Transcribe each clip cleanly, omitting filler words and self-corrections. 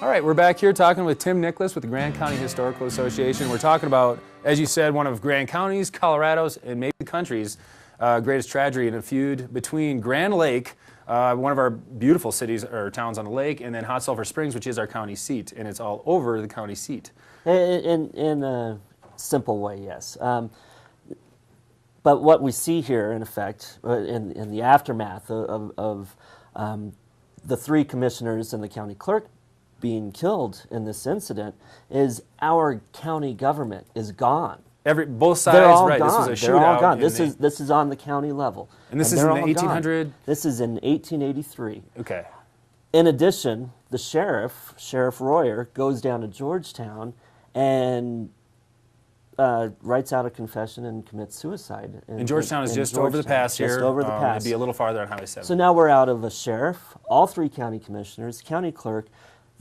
All right, we're back here talking with Tim Nicklas with the Grand County Historical Association. We're talking about, as you said, one of Grand County's, Colorado's, and maybe the country's greatest tragedy in a feud between Grand Lake, one of our beautiful cities or towns on the lake, and then Hot Sulphur Springs, which is our county seat, and it's all over the county seat. In a simple way, yes. But what we see here, in effect, in the aftermath of the three commissioners and the county clerk being killed in this incident, is our county government is gone. Both sides, they're all right? Gone. This was a they're all shootout. gone. This is on the county level. And this is in the 1800. This is in 1883. Okay. In addition, the Sheriff Weier, goes down to Georgetown and writes out a confession and commits suicide. And Georgetown is just over the pass here. Just over the pass. It'd be a little farther on Highway 7. So now we're out of a sheriff, all three county commissioners, county clerk.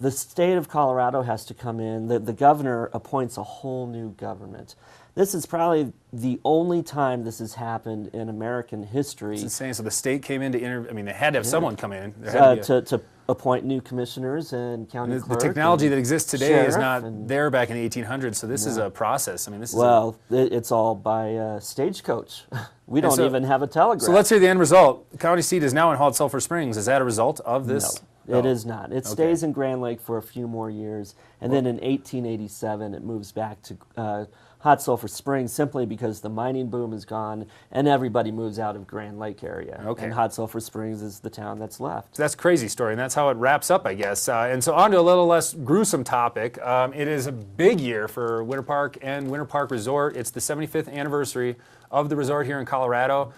The state of Colorado has to come in. The governor appoints a whole new government. This is probably the only time this has happened in American history. It's insane. So the state came in to I mean, they had to have someone come in. To appoint new commissioners and county clerk. The technology that exists today is not there back in the 1800s, so this is a process. I mean, this is it's all by stagecoach. We don't even have a telegraph. So let's hear the end result. The county seat is now in Hot Sulphur Springs. Is that a result of this? No, it is not. It stays in Grand Lake for a few more years, and then in 1887 it moves back to Hot Sulphur Springs, simply because the mining boom is gone and everybody moves out of Grand Lake area. Okay. And Hot Sulphur Springs is the town that's left. So that's a crazy story, and that's how it wraps up, I guess. And so on to a little less gruesome topic. It is a big year for Winter Park and Winter Park Resort. It's the 75th anniversary of the resort here in Colorado.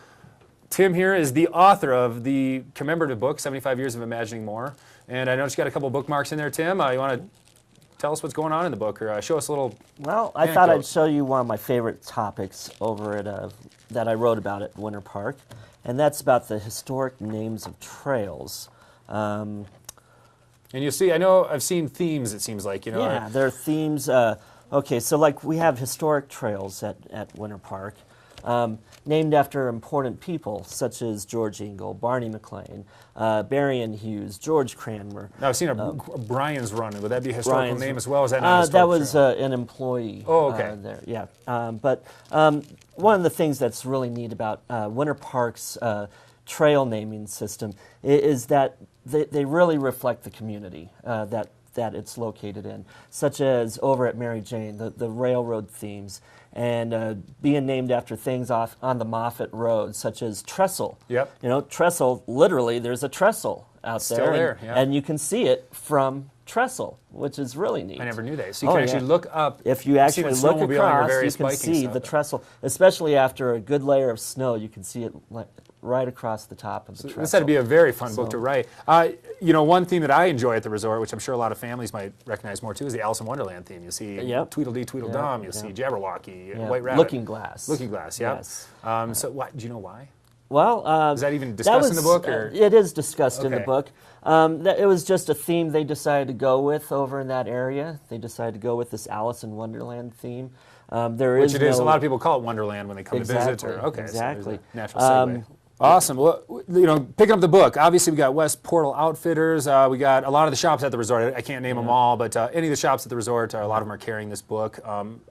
Tim here is the author of the commemorative book, 75 Years of Imagining More. And I noticed you got a couple bookmarks in there, Tim. You want to tell us what's going on in the book, or show us a little I thought I'd show you one of my favorite topics over at that I wrote about at Winter Park, and that's about the historic names of trails. And you'll see, I know I've seen themes, it seems like, Yeah, there are themes. Okay, so like we have historic trails at Winter Park, named after important people such as George Engel, Barney McLean, Berrien Hughes, George Cranmer. Now I've seen a Brian's Run. Would that be a historical name as well? Is that not a that was an employee. Oh, okay. There, yeah. But one of the things that's really neat about Winter Park's trail naming system is that they really reflect the community that it's located in, such as over at Mary Jane, the railroad themes, and being named after things off on the Moffett Road, such as Trestle. Yep. You know, Trestle, literally, there's a trestle out Still there, yeah. and you can see it from Trestle, which is really neat. I never knew that. So you can actually look up. If you actually look across, you can see stuff, the trestle, especially after a good layer of snow. You can see it right across the top of the trestle. This had to be a very fun book to write. One theme that I enjoy at the resort, which I'm sure a lot of families might recognize more too, is the Alice in Wonderland theme. You'll see Tweedledee, Tweedledum. You'll see Jabberwocky, White Rabbit. Looking Glass. Looking Glass, yeah. Yes. So do you know why? Well, is that even discussed in the book? Or? It is discussed in the book. It was just a theme they decided to go with over in that area. They decided to go with this Alice in Wonderland theme. Which it is. A lot of people call it Wonderland when they come to visit. Exactly. So natural segue. Awesome. Well, picking up the book, obviously we got West Portal Outfitters. We got a lot of the shops at the resort. I can't name them all, but any of the shops at the resort, a lot of them are carrying this book.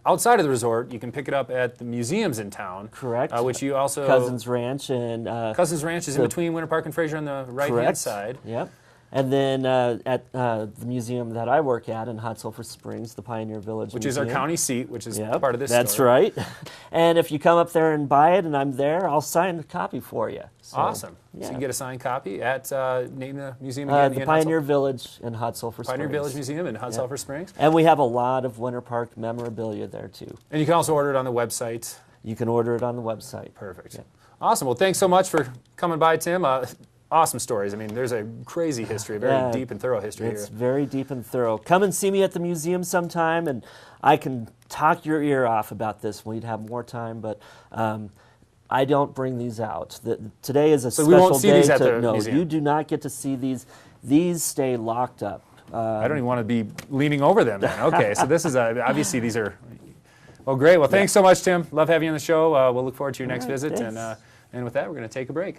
Outside of the resort, you can pick it up at the museums in town. Correct. Which you also... Cousins Ranch and... Cousins Ranch is in between Winter Park and Fraser on the right-hand side. Yep. And then at the museum that I work at in Hot Sulphur Springs, the Pioneer Village Which Museum. is our county seat, which is part of this That's story. right. And if you come up there and buy it and I'm there, I'll sign a copy for you. So, awesome. Yeah. So you can get a signed copy at, name the museum again. The Pioneer Village in Hot Sulphur Springs. Pioneer Village Museum in Hot Sulphur Springs. And we have a lot of Winter Park memorabilia there too. And you can also order it on the website. You can order it on the website. Perfect. Yeah. Awesome. Well, thanks so much for coming by, Tim. Awesome stories. I mean, there's a crazy history, a very deep and thorough history here. It's very deep and thorough. Come and see me at the museum sometime, and I can talk your ear off about this when we'd have more time, but I don't bring these out. Today is a special day. We won't see these at the no, museum. You do not get to see these. These stay locked up. I don't even want to be leaning over them then. Okay, so this is, obviously these are, well, great. Well, thanks so much, Tim. Love having you on the show. We'll look forward to your next visit. Thanks. And with that, we're going to take a break.